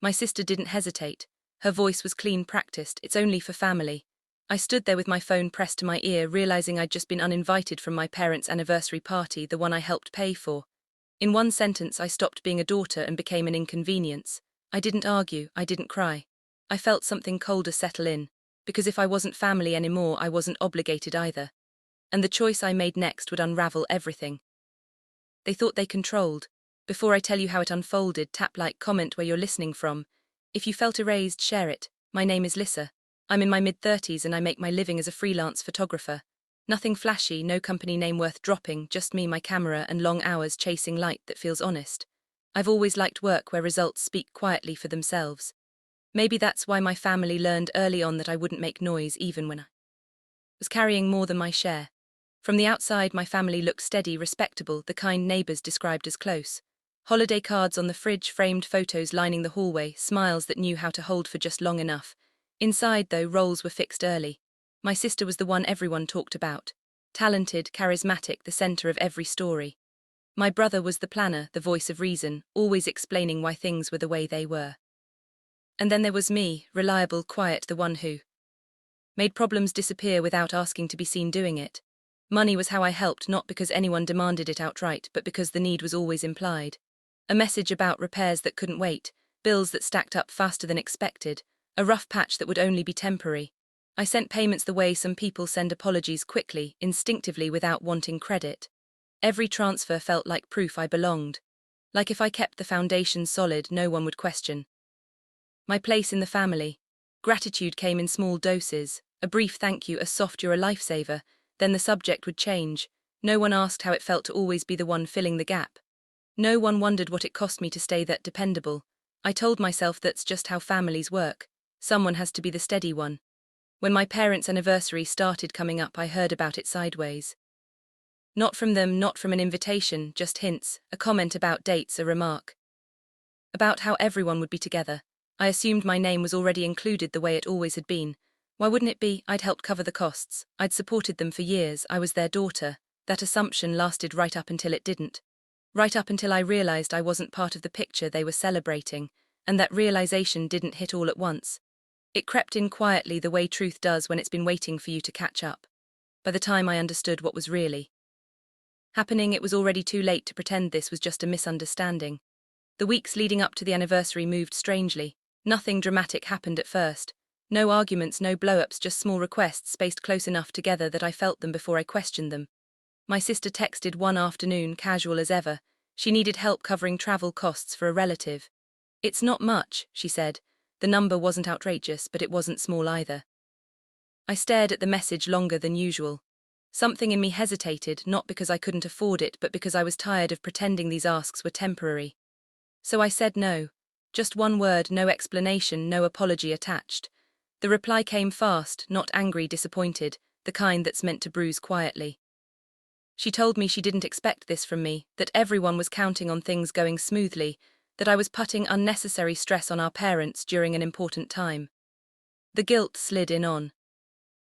My sister didn't hesitate. Her voice was clean practiced. It's only for family. I stood there with my phone pressed to my ear, realizing I'd just been uninvited from my parents' anniversary party, the one I helped pay for. In one sentence, I stopped being a daughter and became an inconvenience. I didn't argue, I didn't cry. I felt something colder settle in, because if I wasn't family anymore, I wasn't obligated either. And the choice I made next would unravel everything. They thought they controlled. Before I tell you how it unfolded, tap like, comment where you're listening from. If you felt erased, share it. My name is Larissa. I'm in my mid-30s and I make my living as a freelance photographer. Nothing flashy, no company name worth dropping, just me, my camera, and long hours chasing light that feels honest. I've always liked work where results speak quietly for themselves. Maybe that's why my family learned early on that I wouldn't make noise even when I was carrying more than my share. From the outside, my family looked steady, respectable, the kind neighbors described as close. Holiday cards on the fridge, framed photos lining the hallway, smiles that knew how to hold for just long enough. Inside, though, roles were fixed early. My sister was the one everyone talked about. Talented, charismatic, the center of every story. My brother was the planner, the voice of reason, always explaining why things were the way they were. And then there was me, reliable, quiet, the one who made problems disappear without asking to be seen doing it. Money was how I helped, not because anyone demanded it outright, but because the need was always implied. A message about repairs that couldn't wait, bills that stacked up faster than expected, a rough patch that would only be temporary. I sent payments the way some people send apologies, quickly, instinctively, without wanting credit. Every transfer felt like proof I belonged. Like if I kept the foundation solid, no one would question my place in the family. Gratitude came in small doses, a brief thank you, a soft "you're a lifesaver," then the subject would change. No one asked how it felt to always be the one filling the gap. No one wondered what it cost me to stay that dependable. I told myself that's just how families work. Someone has to be the steady one. When my parents' anniversary started coming up, I heard about it sideways. Not from them, not from an invitation, just hints, a comment about dates, a remark about how everyone would be together. I assumed my name was already included the way it always had been. Why wouldn't it be? I'd helped cover the costs. I'd supported them for years. I was their daughter. That assumption lasted right up until it didn't. Right up until I realized I wasn't part of the picture they were celebrating, and that realization didn't hit all at once. It crept in quietly, the way truth does when it's been waiting for you to catch up. By the time I understood what was really happening, it was already too late to pretend this was just a misunderstanding. The weeks leading up to the anniversary moved strangely. Nothing dramatic happened at first. No arguments, no blow-ups, just small requests spaced close enough together that I felt them before I questioned them. My sister texted one afternoon, casual as ever. She needed help covering travel costs for a relative. "It's not much," she said. The number wasn't outrageous, but it wasn't small either. I stared at the message longer than usual. Something in me hesitated, not because I couldn't afford it, but because I was tired of pretending these asks were temporary. So I said no. Just one word, no explanation, no apology attached. The reply came fast, not angry, disappointed, the kind that's meant to bruise quietly. She told me she didn't expect this from me, that everyone was counting on things going smoothly, that I was putting unnecessary stress on our parents during an important time. The guilt slid in on.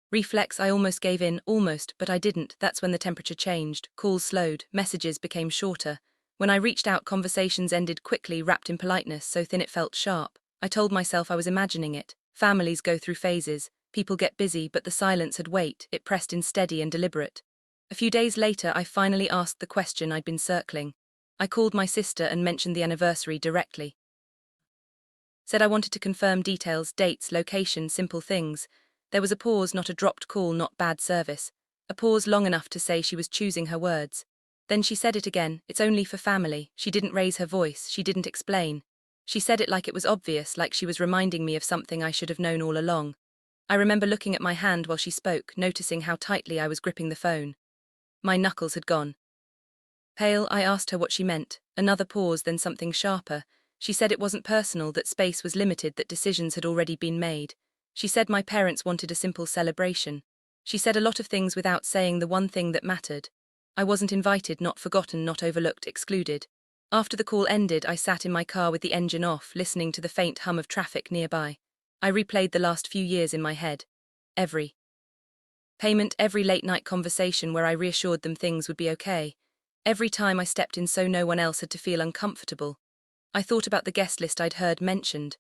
Reflex, I almost gave in, almost, but I didn't. That's when the temperature changed, calls slowed, messages became shorter. When I reached out, conversations ended quickly, wrapped in politeness, so thin it felt sharp. I told myself I was imagining it. Families go through phases, people get busy, but the silence had weight, it pressed in steady and deliberate. A few days later, I finally asked the question I'd been circling. I called my sister and mentioned the anniversary directly. Said I wanted to confirm details, dates, location, simple things. There was a pause, not a dropped call, not bad service. A pause long enough to say she was choosing her words. Then she said it again, "It's only for family." She didn't raise her voice, she didn't explain. She said it like it was obvious, like she was reminding me of something I should have known all along. I remember looking at my hand while she spoke, noticing how tightly I was gripping the phone. My knuckles had gone pale. I asked her what she meant. Another pause, then something sharper. She said it wasn't personal, that space was limited, that decisions had already been made. She said my parents wanted a simple celebration. She said a lot of things without saying the one thing that mattered. I wasn't invited, not forgotten, not overlooked, excluded. After the call ended, I sat in my car with the engine off, listening to the faint hum of traffic nearby. I replayed the last few years in my head. Every payment, every late-night conversation where I reassured them things would be okay. Every time I stepped in so no one else had to feel uncomfortable. I thought about the guest list I'd heard mentioned.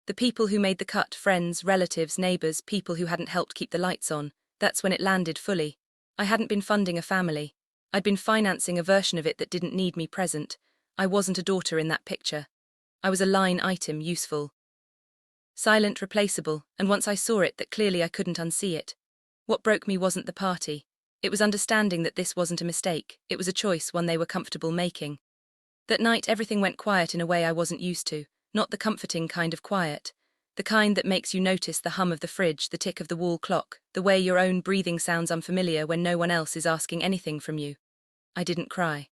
The people who made the cut, friends, relatives, neighbors, people who hadn't helped keep the lights on. That's when it landed fully. I hadn't been funding a family. I'd been financing a version of it that didn't need me present. I wasn't a daughter in that picture. I was a line item, useful, silent, replaceable, and once I saw it, that clearly I couldn't unsee it. What broke me wasn't the party. It was understanding that this wasn't a mistake. It was a choice, one they were comfortable making. That night everything went quiet in a way I wasn't used to, not the comforting kind of quiet. The kind that makes you notice the hum of the fridge, the tick of the wall clock, the way your own breathing sounds unfamiliar when no one else is asking anything from you. I didn't cry.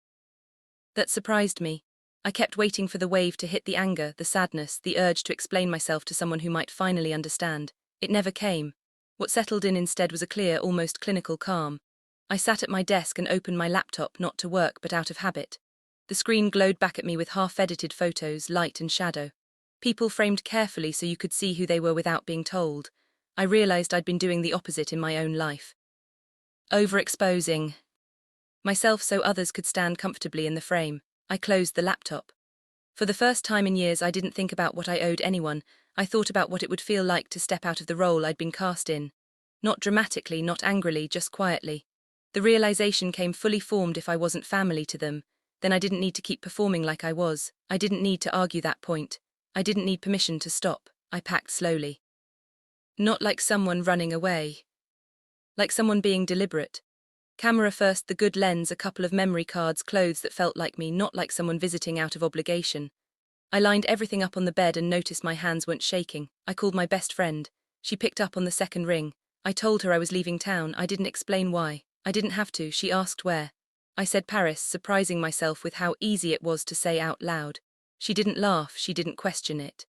That surprised me. I kept waiting for the wave to hit, the anger, the sadness, the urge to explain myself to someone who might finally understand. It never came. What settled in instead was a clear, almost clinical calm. I sat at my desk and opened my laptop, not to work but out of habit. The screen glowed back at me with half-edited photos, light and shadow. People framed carefully so you could see who they were without being told. I realized I'd been doing the opposite in my own life. Overexposing myself so others could stand comfortably in the frame. I closed the laptop. For the first time in years, I didn't think about what I owed anyone. I thought about what it would feel like to step out of the role I'd been cast in. Not dramatically, not angrily, just quietly. The realization came fully formed: if I wasn't family to them, then I didn't need to keep performing like I was. I didn't need to argue that point. I didn't need permission to stop. I packed slowly. Not like someone running away. Like someone being deliberate. Camera first, the good lens, a couple of memory cards, clothes that felt like me, not like someone visiting out of obligation. I lined everything up on the bed and noticed my hands weren't shaking. I called my best friend. She picked up on the second ring. I told her I was leaving town. I didn't explain why. I didn't have to. She asked where. I said Paris, surprising myself with how easy it was to say out loud. She didn't laugh. She didn't question it.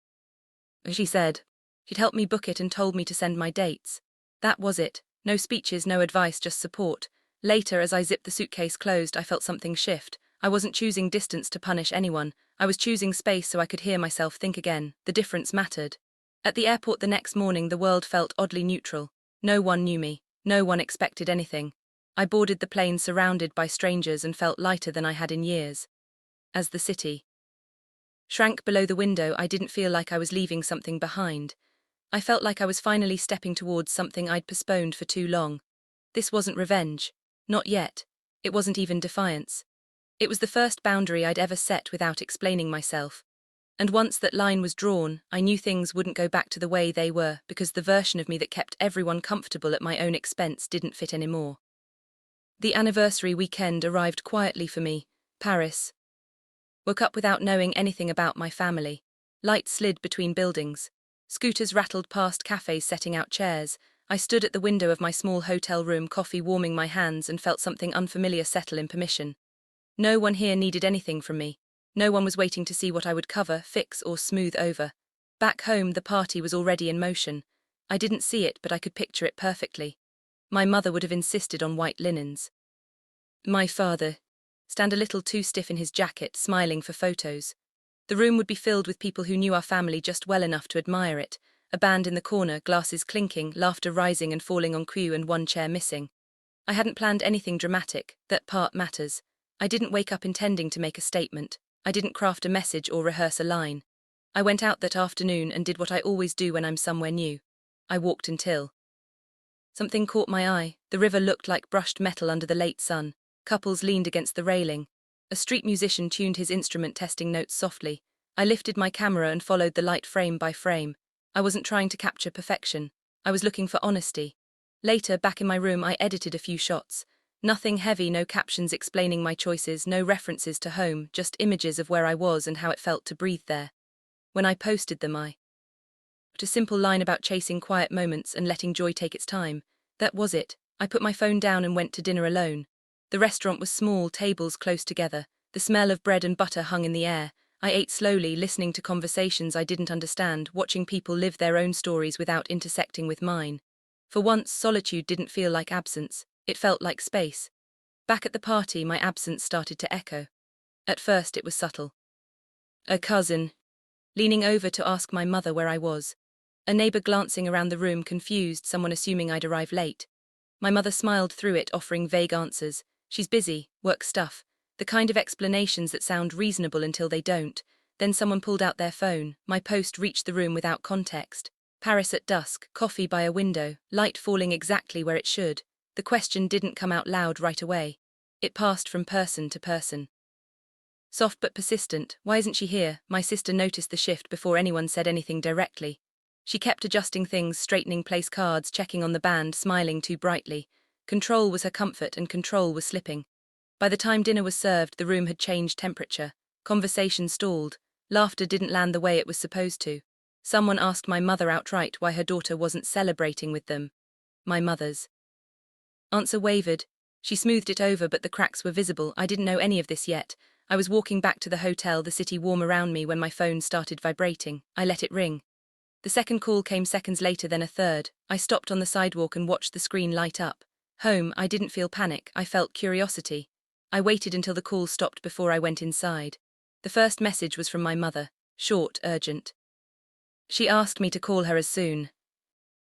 She said she'd help me book it and told me to send my dates. That was it. No speeches, no advice, just support. Later, as I zipped the suitcase closed, I felt something shift. I wasn't choosing distance to punish anyone. I was choosing space so I could hear myself think again. The difference mattered. At the airport the next morning, the world felt oddly neutral. No one knew me. No one expected anything. I boarded the plane surrounded by strangers and felt lighter than I had in years. As the city shrank below the window, I didn't feel like I was leaving something behind. I felt like I was finally stepping towards something I'd postponed for too long. This wasn't revenge. Not yet. It wasn't even defiance. It was the first boundary I'd ever set without explaining myself. And once that line was drawn, I knew things wouldn't go back to the way they were, because the version of me that kept everyone comfortable at my own expense didn't fit anymore. The anniversary weekend arrived quietly for me. Paris. Woke up without knowing anything about my family. Lights slid between buildings. Scooters rattled past cafes setting out chairs. I stood at the window of my small hotel room, coffee warming my hands, and felt something unfamiliar settle in permission. No one here needed anything from me. No one was waiting to see what I would cover, fix, or smooth over. Back home, the party was already in motion. I didn't see it, but I could picture it perfectly. My mother would have insisted on white linens. My father stand a little too stiff in his jacket, smiling for photos. The room would be filled with people who knew our family just well enough to admire it. A band in the corner, glasses clinking, laughter rising and falling on cue, and one chair missing. I hadn't planned anything dramatic. That part matters. I didn't wake up intending to make a statement. I didn't craft a message or rehearse a line. I went out that afternoon and did what I always do when I'm somewhere new. I walked until something caught my eye. The river looked like brushed metal under the late sun. Couples leaned against the railing. A street musician tuned his instrument, testing notes softly. I lifted my camera and followed the light frame by frame. I wasn't trying to capture perfection. I was looking for honesty. Later, back in my room, I edited a few shots. Nothing heavy, no captions explaining my choices, no references to home, just images of where I was and how it felt to breathe there. When I posted them, I wrote a simple line about chasing quiet moments and letting joy take its time. That was it. I put my phone down and went to dinner alone. The restaurant was small, tables close together. The smell of bread and butter hung in the air. I ate slowly, listening to conversations I didn't understand, watching people live their own stories without intersecting with mine. For once, solitude didn't feel like absence. It felt like space. Back at the party, my absence started to echo. At first, it was subtle. A cousin leaning over to ask my mother where I was. A neighbor glancing around the room, confused, someone assuming I'd arrived late. My mother smiled through it, offering vague answers. She's busy, work stuff. The kind of explanations that sound reasonable until they don't. Then someone pulled out their phone. My post reached the room without context. Paris at dusk, coffee by a window, light falling exactly where it should. The question didn't come out loud right away. It passed from person to person. Soft but persistent, "Why isn't she here?" My sister noticed the shift before anyone said anything directly. She kept adjusting things, straightening place cards, checking on the band, smiling too brightly. Control was her comfort and control was slipping. By the time dinner was served, the room had changed temperature. Conversation stalled. Laughter didn't land the way it was supposed to. Someone asked my mother outright why her daughter wasn't celebrating with them. My mother's answer wavered. She smoothed it over, but the cracks were visible. I didn't know any of this yet. I was walking back to the hotel, the city warm around me, when my phone started vibrating. I let it ring. The second call came seconds later, then a third. I stopped on the sidewalk and watched the screen light up. Home. I didn't feel panic. I felt curiosity. I waited until the call stopped before I went inside. The first message was from my mother. Short, urgent. She asked me to call her as soon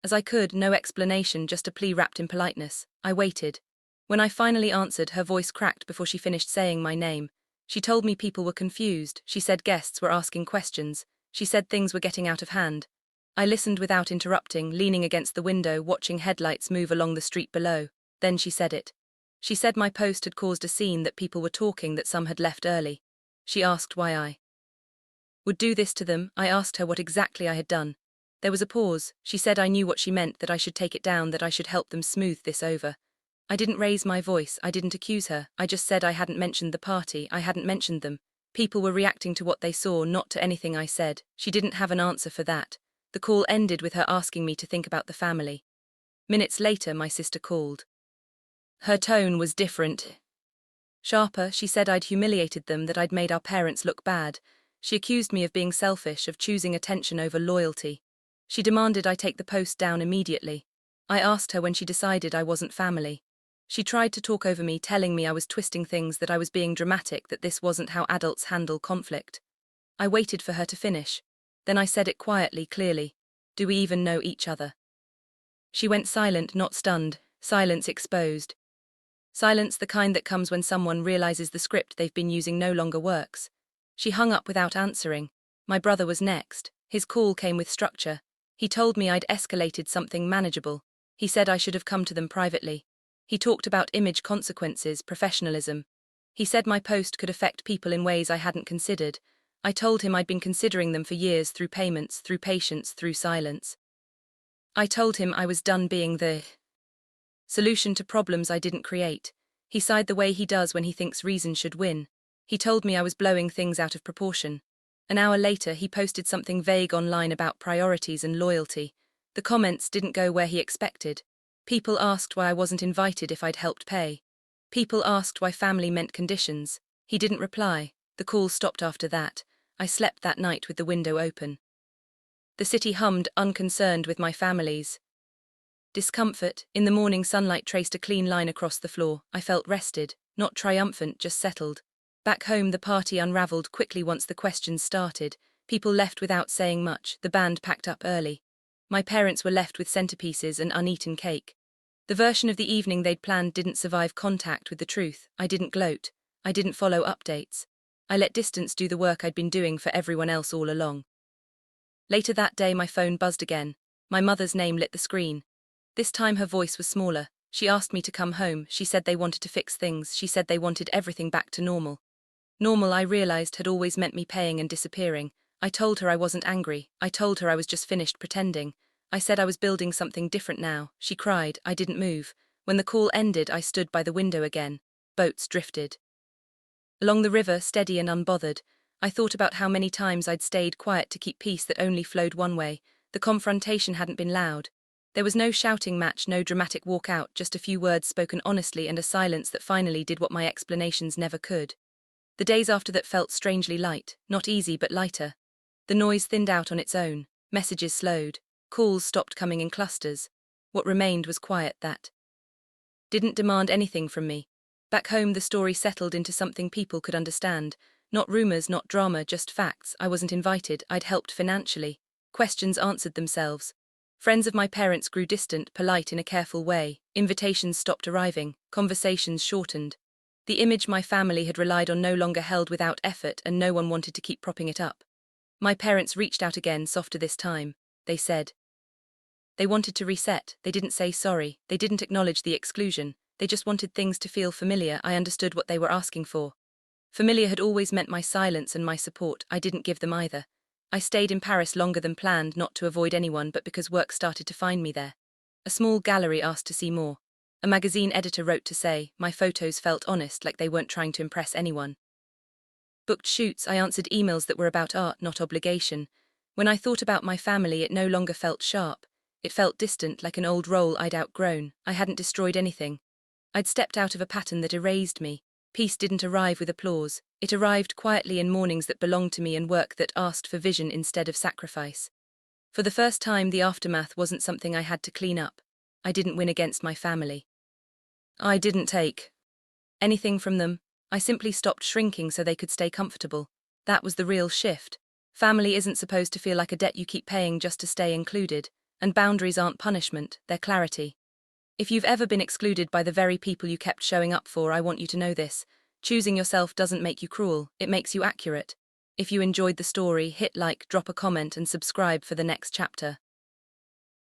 as I could. No explanation, just a plea wrapped in politeness. I waited. When I finally answered, her voice cracked before she finished saying my name. She told me people were confused. She said guests were asking questions. She said things were getting out of hand. I listened without interrupting, leaning against the window, watching headlights move along the street below. Then she said it. She said my post had caused a scene, that people were talking, that some had left early. She asked why I would do this to them. I asked her what exactly I had done. There was a pause. She said I knew what she meant, that I should take it down, that I should help them smooth this over. I didn't raise my voice. I didn't accuse her. I just said I hadn't mentioned the party. I hadn't mentioned them. People were reacting to what they saw, not to anything I said. She didn't have an answer for that. The call ended with her asking me to think about the family. Minutes later, my sister called. Her tone was different. Sharper. She said I'd humiliated them, that I'd made our parents look bad. She accused me of being selfish, of choosing attention over loyalty. She demanded I take the post down immediately. I asked her when she decided I wasn't family. She tried to talk over me, telling me I was twisting things, that I was being dramatic, that this wasn't how adults handle conflict. I waited for her to finish. Then I said it quietly, clearly. Do we even know each other? She went silent, not stunned. Silence exposed. Silence, the kind that comes when someone realizes the script they've been using no longer works. She hung up without answering. My brother was next. His call came with structure. He told me I'd escalated something manageable. He said I should have come to them privately. He talked about image consequences, professionalism. He said my post could affect people in ways I hadn't considered. I told him I'd been considering them for years, through payments, through patience, through silence. I told him I was done being the solution to problems I didn't create. He sighed the way he does when he thinks reason should win. He told me I was blowing things out of proportion. An hour later, he posted something vague online about priorities and loyalty. The comments didn't go where he expected. People asked why I wasn't invited if I'd helped pay. People asked why family meant conditions. He didn't reply. The call stopped after that. I slept that night with the window open. The city hummed, unconcerned with my family's discomfort. In the morning, sunlight traced a clean line across the floor. I felt rested, not triumphant, just settled. Back home, the party unraveled quickly once the questions started. People left without saying much. The band packed up early. My parents were left with centerpieces and uneaten cake. The version of the evening they'd planned didn't survive contact with the truth. I didn't gloat. I didn't follow updates. I let distance do the work I'd been doing for everyone else all along. Later that day, my phone buzzed again. My mother's name lit the screen. This time her voice was smaller. She asked me to come home. She said they wanted to fix things. She said they wanted everything back to normal. Normal, I realized, had always meant me paying and disappearing. I told her I wasn't angry. I told her I was just finished pretending. I said I was building something different now. She cried. I didn't move. When the call ended, I stood by the window again. Boats drifted along the river, steady and unbothered. I thought about how many times I'd stayed quiet to keep peace that only flowed one way. The confrontation hadn't been loud. There was no shouting match, no dramatic walkout, just a few words spoken honestly and a silence that finally did what my explanations never could. The days after that felt strangely light, not easy but lighter. The noise thinned out on its own. Messages slowed. Calls stopped coming in clusters. What remained was quiet that didn't demand anything from me. Back home, the story settled into something people could understand. Not rumors, not drama, just facts. I wasn't invited. I'd helped financially. Questions answered themselves. Friends of my parents grew distant, polite in a careful way. Invitations stopped arriving. Conversations shortened. The image my family had relied on no longer held without effort, and no one wanted to keep propping it up. My parents reached out again, softer this time. They said they wanted to reset. They didn't say sorry. They didn't acknowledge the exclusion. They just wanted things to feel familiar. I understood what they were asking for. Familiar had always meant my silence and my support. I didn't give them either. I stayed in Paris longer than planned, not to avoid anyone, but because work started to find me there. A small gallery asked to see more. A magazine editor wrote to say my photos felt honest, like they weren't trying to impress anyone. Booked shoots. I answered emails that were about art, not obligation. When I thought about my family, it no longer felt sharp. It felt distant, like an old role I'd outgrown. I hadn't destroyed anything. I'd stepped out of a pattern that erased me. Peace didn't arrive with applause. It arrived quietly in mornings that belonged to me and work that asked for vision instead of sacrifice. For the first time, the aftermath wasn't something I had to clean up. I didn't win against my family. I didn't take anything from them. I simply stopped shrinking so they could stay comfortable. That was the real shift. Family isn't supposed to feel like a debt you keep paying just to stay included, and boundaries aren't punishment, they're clarity. If you've ever been excluded by the very people you kept showing up for, I want you to know this. Choosing yourself doesn't make you cruel, it makes you accurate. If you enjoyed the story, hit like, drop a comment, and subscribe for the next chapter.